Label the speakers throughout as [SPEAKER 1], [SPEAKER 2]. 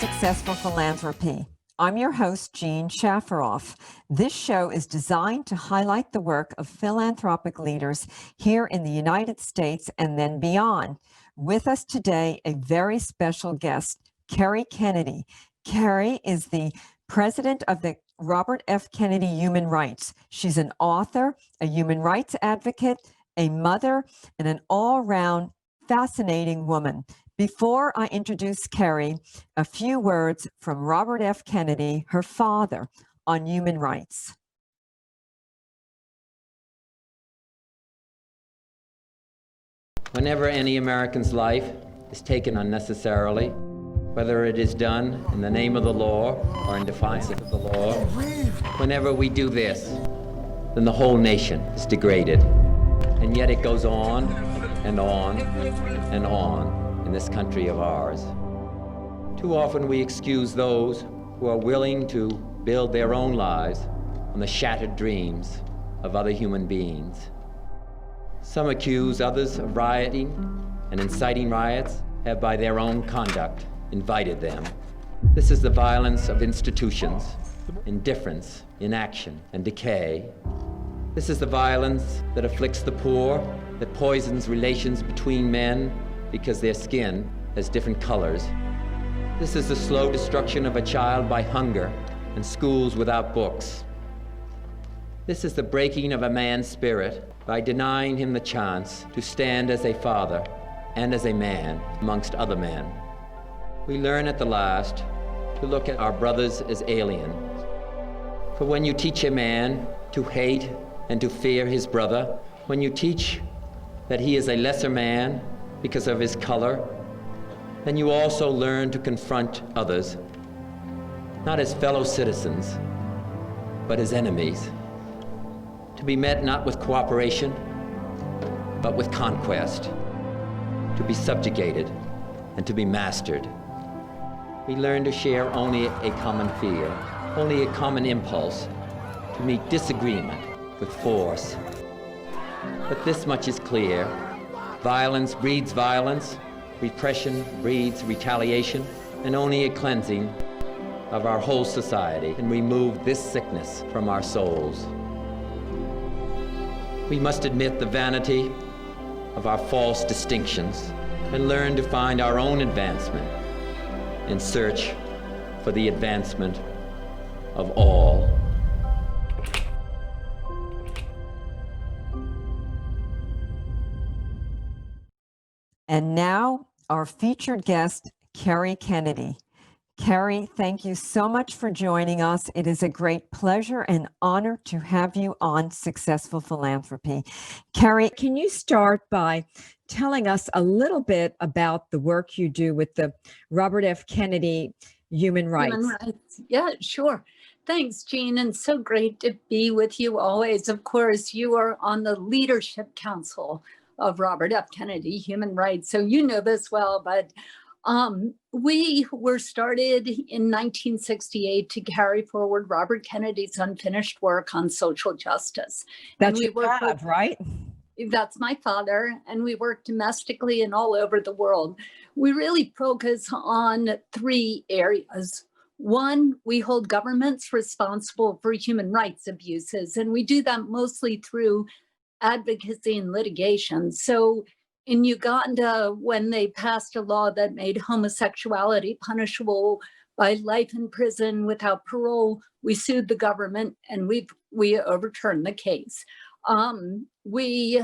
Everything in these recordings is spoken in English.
[SPEAKER 1] Successful Philanthropy. I'm your host, Jean Shafiroff. This show is designed to highlight the work of philanthropic leaders here in the United States and then beyond. With us today, a very special guest, Kerry Kennedy. Kerry is the president of the Robert F. Kennedy Human Rights. She's an author, a human rights advocate, a mother, and an all-round fascinating woman. Before I introduce Kerry, a few words from Robert F. Kennedy, her father, on human rights.
[SPEAKER 2] Whenever any American's life is taken unnecessarily, whether it is done in the name of the law or in defiance of the law, whenever we do this, then the whole nation is degraded. And yet it goes on and on and on in this country of ours. Too often we excuse those who are willing to build their own lives on the shattered dreams of other human beings. Some accuse others of rioting and inciting riots have by their own conduct invited them. This is the violence of institutions, indifference, inaction, and decay. This is the violence that afflicts the poor, that poisons relations between men because their skin has different colors. This is the slow destruction of a child by hunger and schools without books. This is the breaking of a man's spirit by denying him the chance to stand as a father and as a man amongst other men. We learn at the last to look at our brothers as alien. For when you teach a man to hate and to fear his brother, when you teach that he is a lesser man because of his color, then you also learn to confront others, not as fellow citizens, but as enemies, to be met not with cooperation, but with conquest, to be subjugated and to be mastered. We learn to share only a common fear, only a common impulse, to meet disagreement with force. But this much is clear: violence breeds violence, repression breeds retaliation, and only a cleansing of our whole society can remove this sickness from our souls. We must admit the vanity of our false distinctions and learn to find our own advancement in search for the advancement of all.
[SPEAKER 1] And now, our featured guest, Kerry Kennedy. Kerry, thank you so much for joining us. It is a great pleasure and honor to have you on Successful Philanthropy. Kerry, can you start by telling us a little bit about the work you do with the Robert F. Kennedy Human Rights?
[SPEAKER 3] Human Rights. Yeah, sure. Thanks, Jean, and so great to be with you always. Of course, you are on the Leadership Council of Robert F. Kennedy Human Rights, so you know this well, but we were started in 1968 to carry forward Robert Kennedy's unfinished work on social justice.
[SPEAKER 1] That's your dad, right?
[SPEAKER 3] That's my father, and we work domestically and all over the world. We really focus on three areas. One, we hold governments responsible for human rights abuses, and we do that mostly through advocacy and litigation. So in Uganda, when they passed a law that made homosexuality punishable by life in prison without parole, we sued the government and we overturned the case. We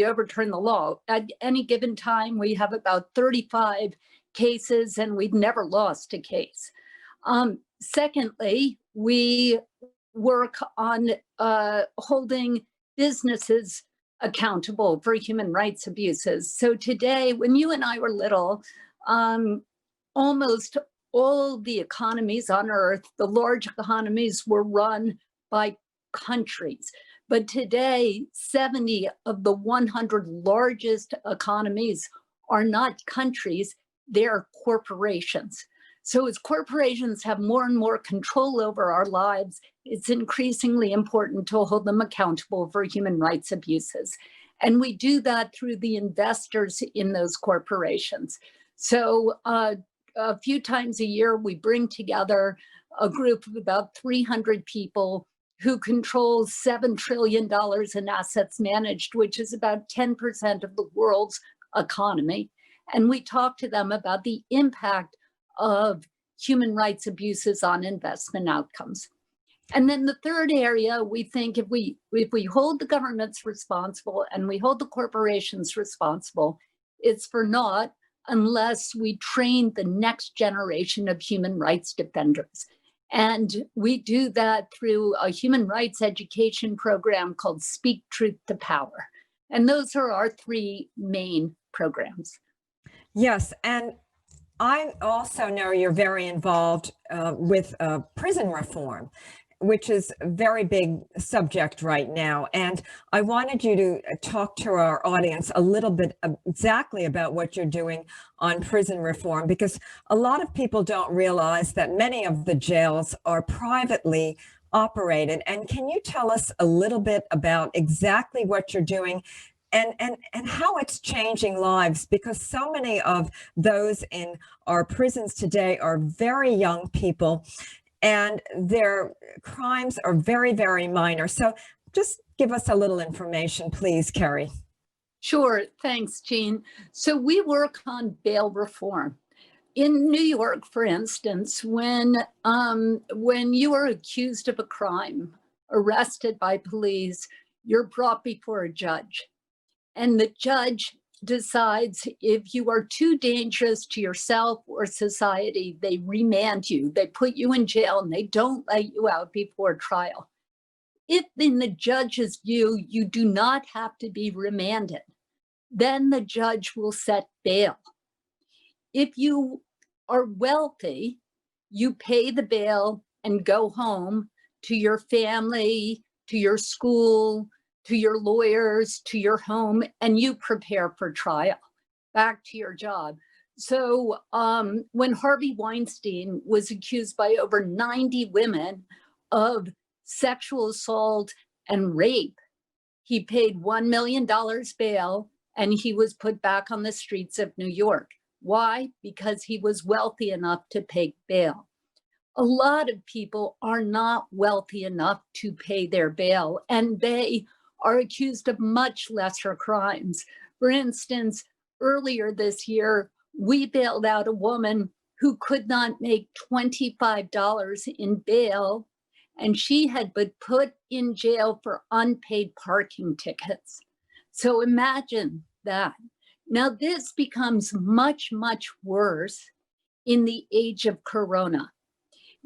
[SPEAKER 3] overturned the law. At any given time, we have about 35 cases and we've never lost a case. Secondly, we work on holding businesses accountable for human rights abuses. So today, when you and I were little, almost all the economies on Earth, the large economies, were run by countries. But today, 70 of the 100 largest economies are not countries, they're corporations. So as corporations have more and more control over our lives, it's increasingly important to hold them accountable for human rights abuses. And we do that through the investors in those corporations. So a few times a year, we bring together a group of about 300 people who control $7 trillion in assets managed, which is about 10% of the world's economy. And we talk to them about the impact of human rights abuses on investment outcomes. And then the third area, we think if we hold the governments responsible and we hold the corporations responsible, it's for naught unless we train the next generation of human rights defenders. And we do that through a human rights education program called Speak Truth to Power. And those are our three main programs.
[SPEAKER 1] Yes, and I also know you're very involved with prison reform, which is a very big subject right now. And I wanted you to talk to our audience a little bit exactly about what you're doing on prison reform, because a lot of people don't realize that many of the jails are privately operated. And can you tell us a little bit about exactly what you're doing and how it's changing lives? Because so many of those in our prisons today are very young people, and their crimes are very, very minor. So just give us a little information, please, Kerry.
[SPEAKER 3] Sure, thanks, Jean. So we work on bail reform. In New York, for instance, when you are accused of a crime, arrested by police, you're brought before a judge. And the judge decides if you are too dangerous to yourself or society, they remand you, they put you in jail, and they don't let you out before trial. If in the judge's view, you do not have to be remanded, then the judge will set bail. If you are wealthy, you pay the bail and go home to your family, to your school, to your lawyers, to your home, and you prepare for trial, back to your job. So when Harvey Weinstein was accused by over 90 women of sexual assault and rape, he paid $1 million bail and he was put back on the streets of New York. Why? Because he was wealthy enough to pay bail. A lot of people are not wealthy enough to pay their bail, and they are accused of much lesser crimes. For instance, earlier this year, we bailed out a woman who could not make $25 in bail, and she had been put in jail for unpaid parking tickets. So imagine that. Now, this becomes much, much worse in the age of Corona,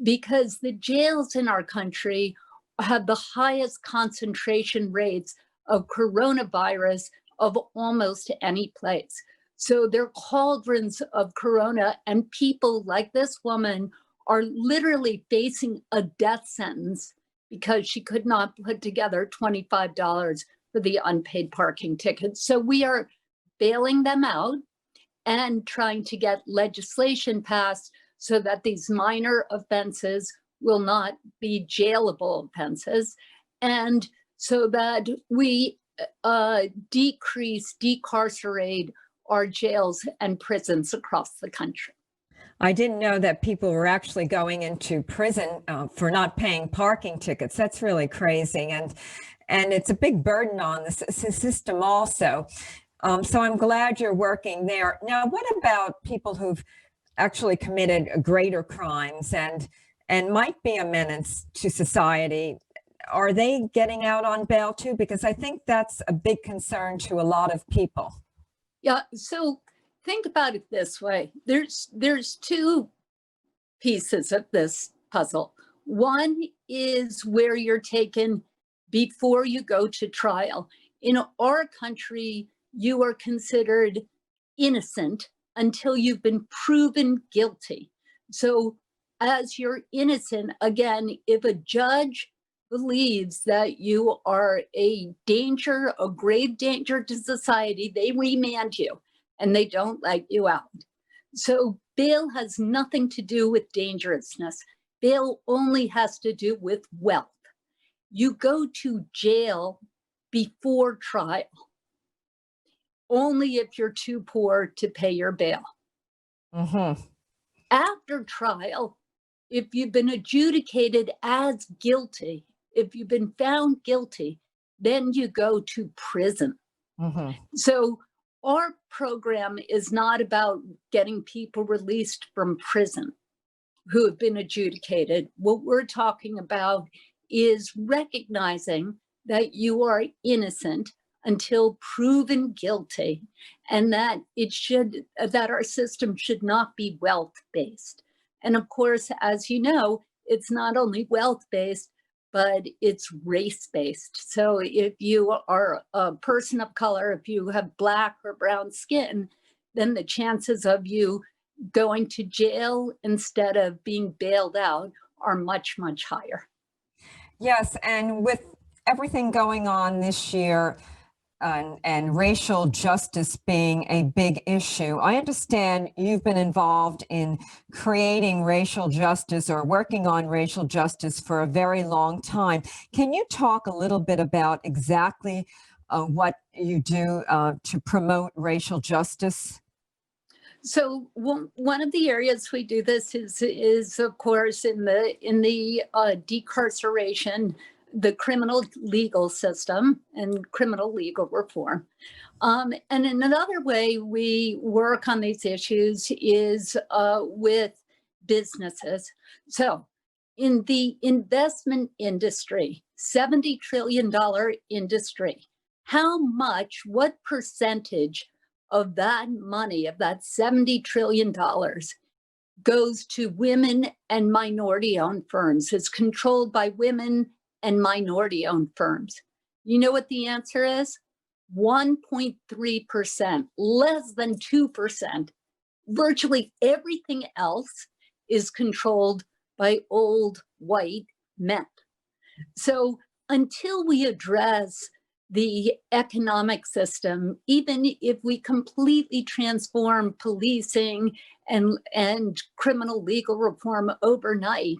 [SPEAKER 3] because the jails in our country have the highest concentration rates of coronavirus of almost any place. So they're cauldrons of corona, and people like this woman are literally facing a death sentence because she could not put together $25 for the unpaid parking ticket. So we are bailing them out and trying to get legislation passed so that these minor offenses will not be jailable offenses, and so that we decarcerate our jails and prisons across the country.
[SPEAKER 1] I didn't know that people were actually going into prison for not paying parking tickets. That's really crazy, and it's a big burden on the system also. So I'm glad you're working there. Now, what about people who've actually committed greater crimes and might be a menace to society? Are they getting out on bail too? Because I think that's a big concern to a lot of people.
[SPEAKER 3] Yeah, so think about it this way. There's two pieces of this puzzle. One is where you're taken before you go to trial. In our country, you are considered innocent until you've been proven guilty. So as you're innocent, again, if a judge believes that you are a danger, a grave danger to society, they remand you and they don't let you out. So bail has nothing to do with dangerousness. Bail only has to do with wealth. You go to jail before trial only if you're too poor to pay your bail.
[SPEAKER 1] Mm-hmm.
[SPEAKER 3] After trial, if you've been adjudicated as guilty, if you've been found guilty, then you go to prison.
[SPEAKER 1] Mm-hmm.
[SPEAKER 3] So our program is not about getting people released from prison who have been adjudicated. What we're talking about is recognizing that you are innocent until proven guilty, and that our system should not be wealth-based. And of course, as you know, it's not only wealth-based, but it's race-based. So if you are a person of color, if you have Black or brown skin, then the chances of you going to jail instead of being bailed out are much, much higher.
[SPEAKER 1] Yes, and with everything going on this year, and racial justice being a big issue, I understand you've been involved in creating racial justice or working on racial justice for a very long time. Can you talk a little bit about exactly what you do to promote racial justice?
[SPEAKER 3] So one of the areas we do this is of course in the decarceration, the criminal legal system and criminal legal reform. And in another way we work on these issues is with businesses. So in the investment industry, $70 trillion industry, what percentage of that money, of that $70 trillion, goes to women and minority-owned firms, is controlled by women and minority-owned firms? You know what the answer is? 1.3%, less than 2%. Virtually everything else is controlled by old white men. So until we address the economic system, even if we completely transform policing and criminal legal reform overnight,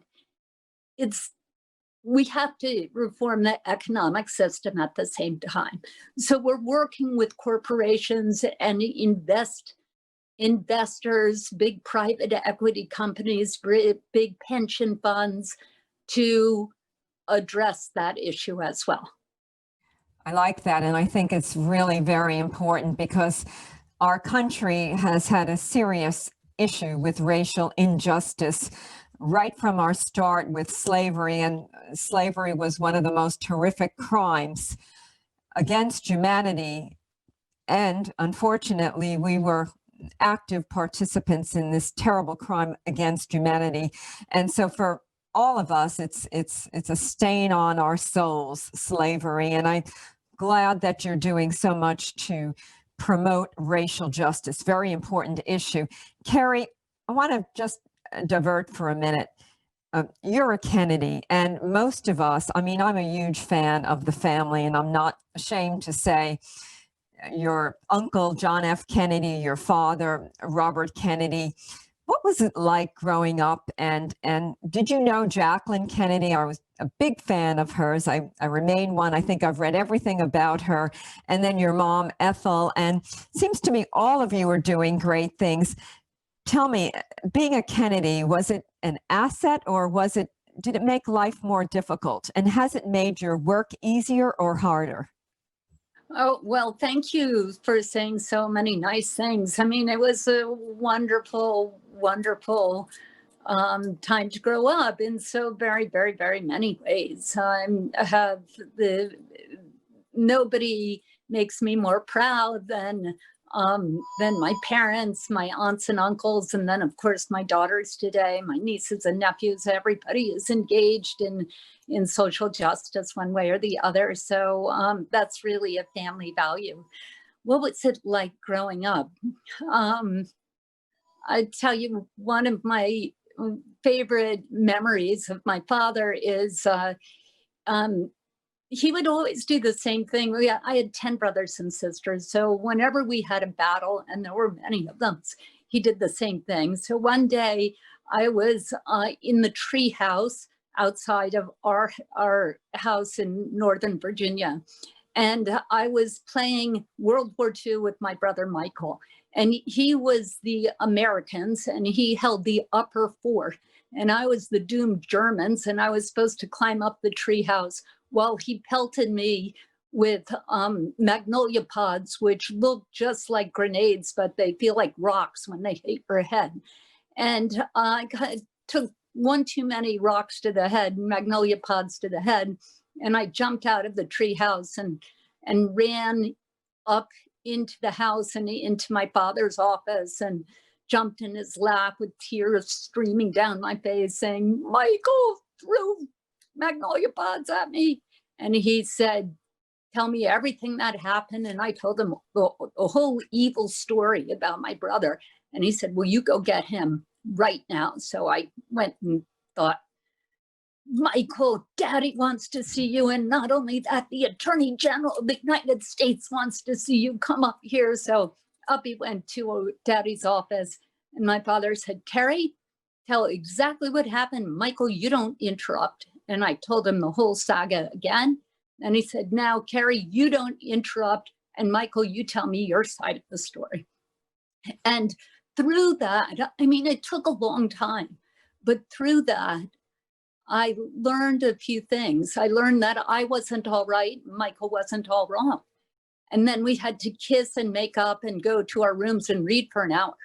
[SPEAKER 3] we have to reform the economic system at the same time. So we're working with corporations and investors, big private equity companies, big pension funds, to address that issue as well.
[SPEAKER 1] I like that, and I think it's really very important because our country has had a serious issue with racial injustice right from our start with slavery, and slavery was one of the most horrific crimes against humanity. And unfortunately, we were active participants in this terrible crime against humanity. And so for all of us, it's a stain on our souls, slavery. And I'm glad that you're doing so much to promote racial justice. Very important issue. Kerry, I want to just divert for a minute. You're a Kennedy, and most of us, I mean, I'm a huge fan of the family, and I'm not ashamed to say your uncle, John F. Kennedy, your father, Robert Kennedy. What was it like growing up? And did you know Jacqueline Kennedy? I was a big fan of hers. I remain one. I think I've read everything about her. And then your mom, Ethel, and it seems to me all of you are doing great things. Tell me, being a Kennedy, was it an asset, or did it make life more difficult? And has it made your work easier or harder?
[SPEAKER 3] Oh, well, thank you for saying so many nice things. I mean, it was a wonderful, wonderful time to grow up in so very, very, very many ways. Nobody makes me more proud than my parents, my aunts and uncles, and then of course my daughters today, my nieces and nephews. Everybody is engaged in social justice one way or the other. So that's really a family value. What was it like growing up? I tell you, one of my favorite memories of my father is he would always do the same thing. I had 10 brothers and sisters. So whenever we had a battle, and there were many of them, he did the same thing. So one day I was in the tree house outside of our house in Northern Virginia. And I was playing World War II with my brother Michael, and he was the Americans and he held the upper fort. And I was the doomed Germans, and I was supposed to climb up the treehouse while he pelted me with magnolia pods, which look just like grenades, but they feel like rocks when they hit your head. And I took one too many rocks to the head, magnolia pods to the head, and I jumped out of the treehouse and ran up into the house and into my father's office and jumped in his lap with tears streaming down my face, saying, "Michael threw magnolia pods at me." And he said, "Tell me everything that happened." And I told him the whole evil story about my brother. And he said, "Well, you go get him right now." So I went and thought, "Michael, Daddy wants to see you. And not only that, the Attorney General of the United States wants to see you. Come up here." So up he went to Daddy's office. And my father said, "Kerry, tell exactly what happened. Michael, you don't interrupt." And I told him the whole saga again. And he said, "Now, Kerry, you don't interrupt. And Michael, you tell me your side of the story." And through that, I mean, it took a long time, but through that, I learned a few things. I learned that I wasn't all right, Michael wasn't all wrong. And then we had to kiss and make up and go to our rooms and read for an hour.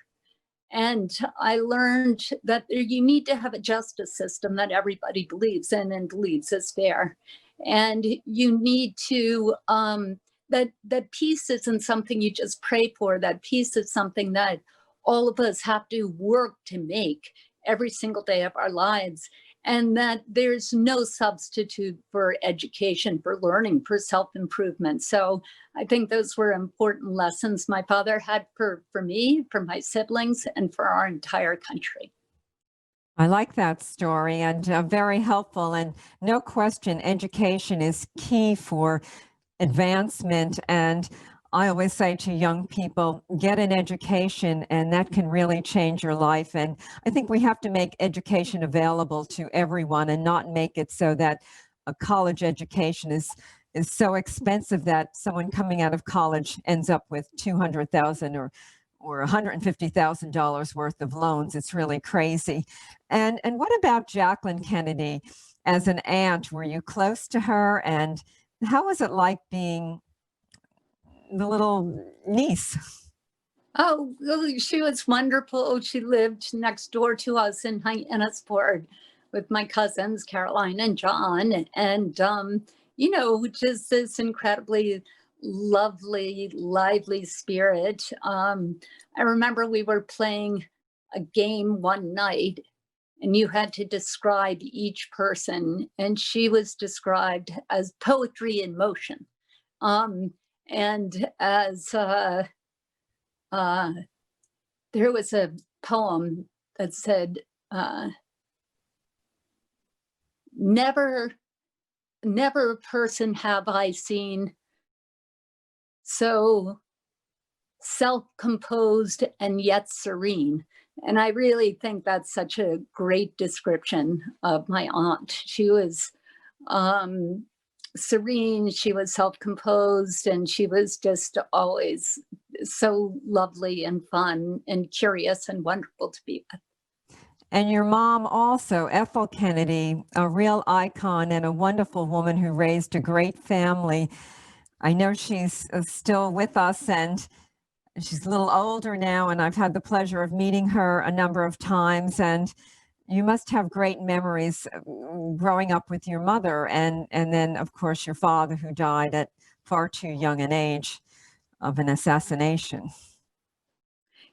[SPEAKER 3] And I learned that you need to have a justice system that everybody believes in and believes is fair. And you need to, that peace isn't something you just pray for. That peace is something that all of us have to work to make every single day of our lives. And that there's no substitute for education, for learning, for self-improvement. So I think those were important lessons my father had for me, for my siblings, and for our entire country.
[SPEAKER 1] I like that story, and very helpful. And no question, education is key for advancement. And I always say to young people, get an education, and that can really change your life. And I think we have to make education available to everyone and not make it so that a college education is so expensive that someone coming out of college ends up with $200,000 or $150,000 worth of loans. It's really crazy. And what about Jacqueline Kennedy as an aunt? Were you close to her? And how was it like being the little niece?
[SPEAKER 3] Oh, she was wonderful. She lived next door to us in Hyannisport with my cousins, Caroline and John. And, just this incredibly lovely, lively spirit. I remember we were playing a game one night and you had to describe each person. And she was described as poetry in motion. And as there was a poem that said, never person have I seen so self-composed and yet serene. And I really think that's such a great description of my aunt. She was serene, she was self-composed, and she was just always so lovely and fun and curious and wonderful to be with.
[SPEAKER 1] And your mom also, Ethel Kennedy, a real icon and a wonderful woman who raised a great family. I know she's still with us, and she's a little older now, and I've had the pleasure of meeting her a number of times. And you must have great memories growing up with your mother, and then, of course, your father, who died at far too young an age of an assassination.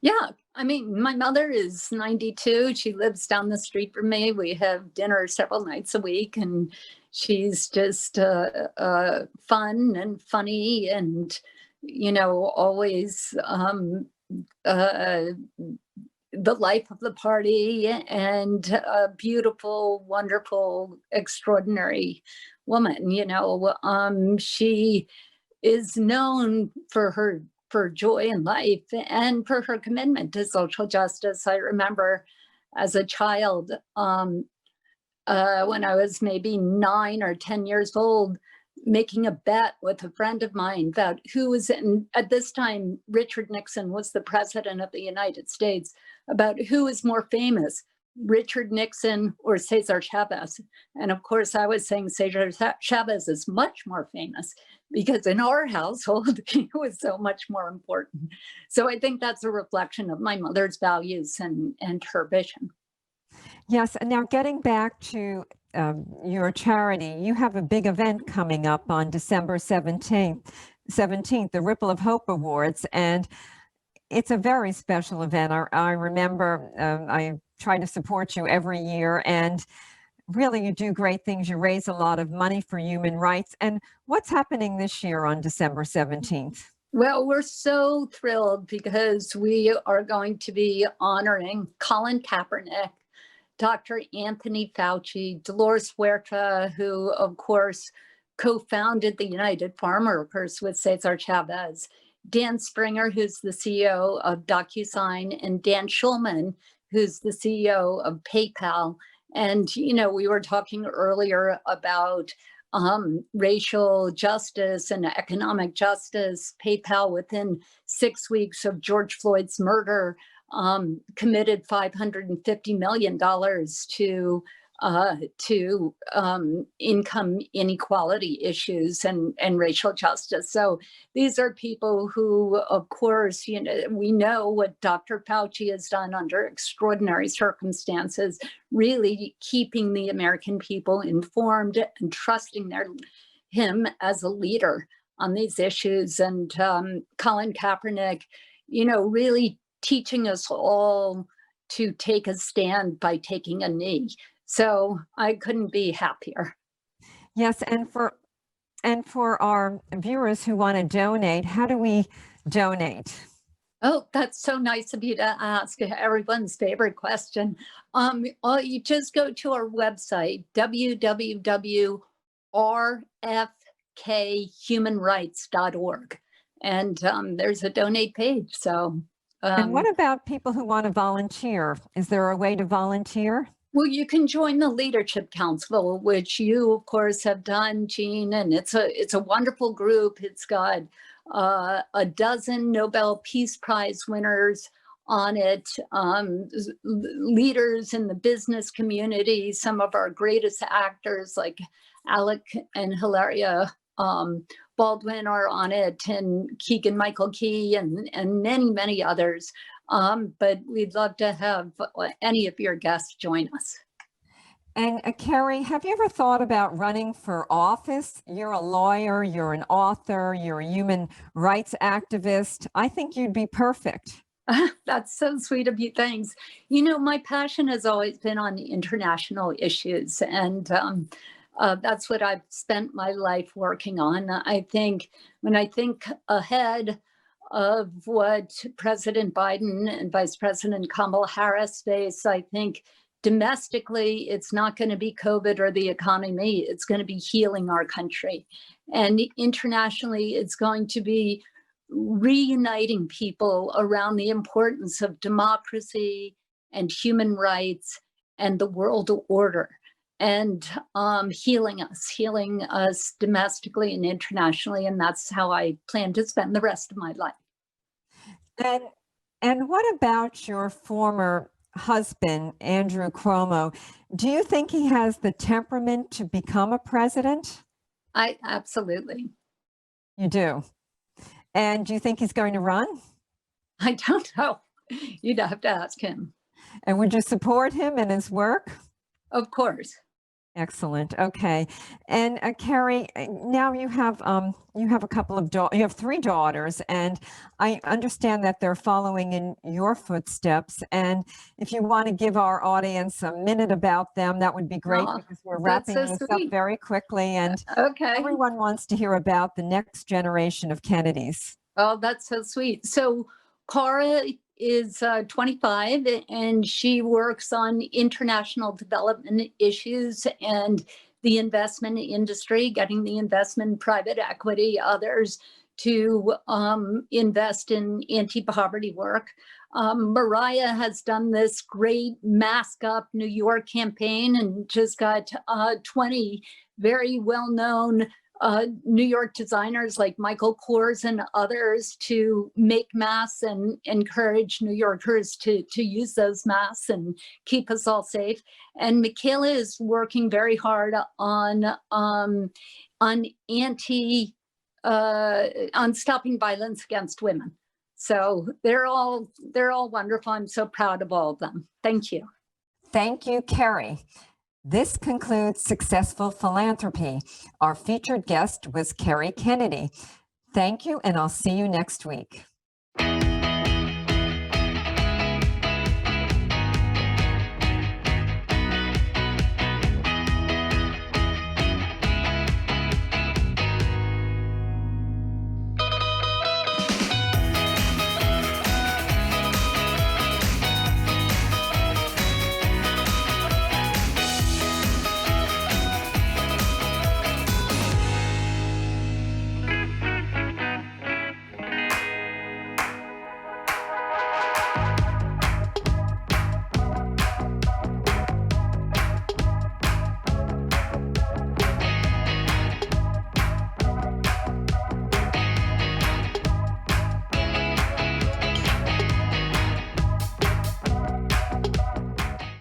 [SPEAKER 3] Yeah, I mean, my mother is 92. She lives down the street from me. We have dinner several nights a week, and she's just fun and funny and, always the life of the party, and a beautiful, wonderful, extraordinary woman. She is known for joy in life and for her commitment to social justice. I remember as a child, when I was maybe 9 or 10 years old, making a bet with a friend of mine about who was in, at this time, Richard Nixon was the president of the United States, about who is more famous, Richard Nixon or Cesar Chavez. And of course, I was saying Cesar Chavez is much more famous because in our household, he was so much more important. So I think that's a reflection of my mother's values and her vision.
[SPEAKER 1] Yes, and now getting back to your charity, you have a big event coming up on December 17th, the Ripple of Hope Awards, and it's a very special event. I remember I try to support you every year, and really you do great things. You raise a lot of money for human rights. And what's happening this year on December 17th?
[SPEAKER 3] Well, we're so thrilled because we are going to be honoring Colin Kaepernick, Dr. Anthony Fauci, Dolores Huerta, who, of course, co-founded the United Farm Workers with Cesar Chavez, Dan Springer, who's the CEO of DocuSign, and Dan Schulman, who's the CEO of PayPal. And, you know, we were talking earlier about racial justice and economic justice. PayPal, within 6 weeks of George Floyd's murder, committed $550 million to income inequality issues and racial justice. So these are people who, of course, you know, we know what Dr. Fauci has done under extraordinary circumstances, really keeping the American people informed and trusting him as a leader on these issues. And Colin Kaepernick, you know, really teaching us all to take a stand by taking a knee. So I couldn't be happier.
[SPEAKER 1] Yes, and for our viewers who want to donate, how do we donate?
[SPEAKER 3] Oh, that's so nice of you to ask. Everyone's favorite question. You just go to our website, www.rfkhumanrights.org, and there's a donate page. So,
[SPEAKER 1] and what about people who want to volunteer? Is there a way to volunteer?
[SPEAKER 3] Well, you can join the Leadership Council, which you, of course, have done, Jean, and it's a wonderful group. It's got a dozen Nobel Peace Prize winners on it, leaders in the business community, some of our greatest actors like Alec and Hilaria Baldwin are on it, and Keegan Michael Key, and many, many others. But we'd love to have any of your guests join us.
[SPEAKER 1] And Kerry, have you ever thought about running for office? You're a lawyer, you're an author, you're a human rights activist. I think you'd be perfect.
[SPEAKER 3] That's so sweet of you. Thanks. You know, my passion has always been on international issues, and that's what I've spent my life working on. I think when I think ahead of what President Biden and Vice President Kamala Harris face, I think domestically, it's not going to be COVID or the economy. It's going to be healing our country. And internationally, it's going to be reuniting people around the importance of democracy and human rights and the world order, and healing us domestically and internationally. And that's how I plan to spend the rest of my life.
[SPEAKER 1] And what about your former husband, Andrew Cuomo? Do you think he has the temperament to become a president?
[SPEAKER 3] I absolutely.
[SPEAKER 1] You do. And do you think he's going to run?
[SPEAKER 3] I don't know. You'd have to ask him.
[SPEAKER 1] And would you support him in his work?
[SPEAKER 3] Of course.
[SPEAKER 1] Excellent. Okay. And Kerry, now you have a couple of you have 3 daughters, and I understand that they're following in your footsteps. And if you want to give our audience a minute about them, that would be great, because we're wrapping this up very quickly, and everyone wants to hear about the next generation of Kennedys.
[SPEAKER 3] Oh, that's so sweet. So Cara is 25, and she works on international development issues and the investment industry, getting the investment, private equity, others to invest in anti-poverty work. Mariah has done this great Mask Up New York campaign and just got 20 very well-known New York designers like Michael Kors and others to make masks and encourage New Yorkers to use those masks and keep us all safe. And Michaela is working very hard on stopping violence against women. So they're all wonderful. I'm so proud of all of them. Thank you.
[SPEAKER 1] Thank you, Kerry. This concludes Successful Philanthropy. Our featured guest was Kerry Kennedy. Thank you, and I'll see you next week.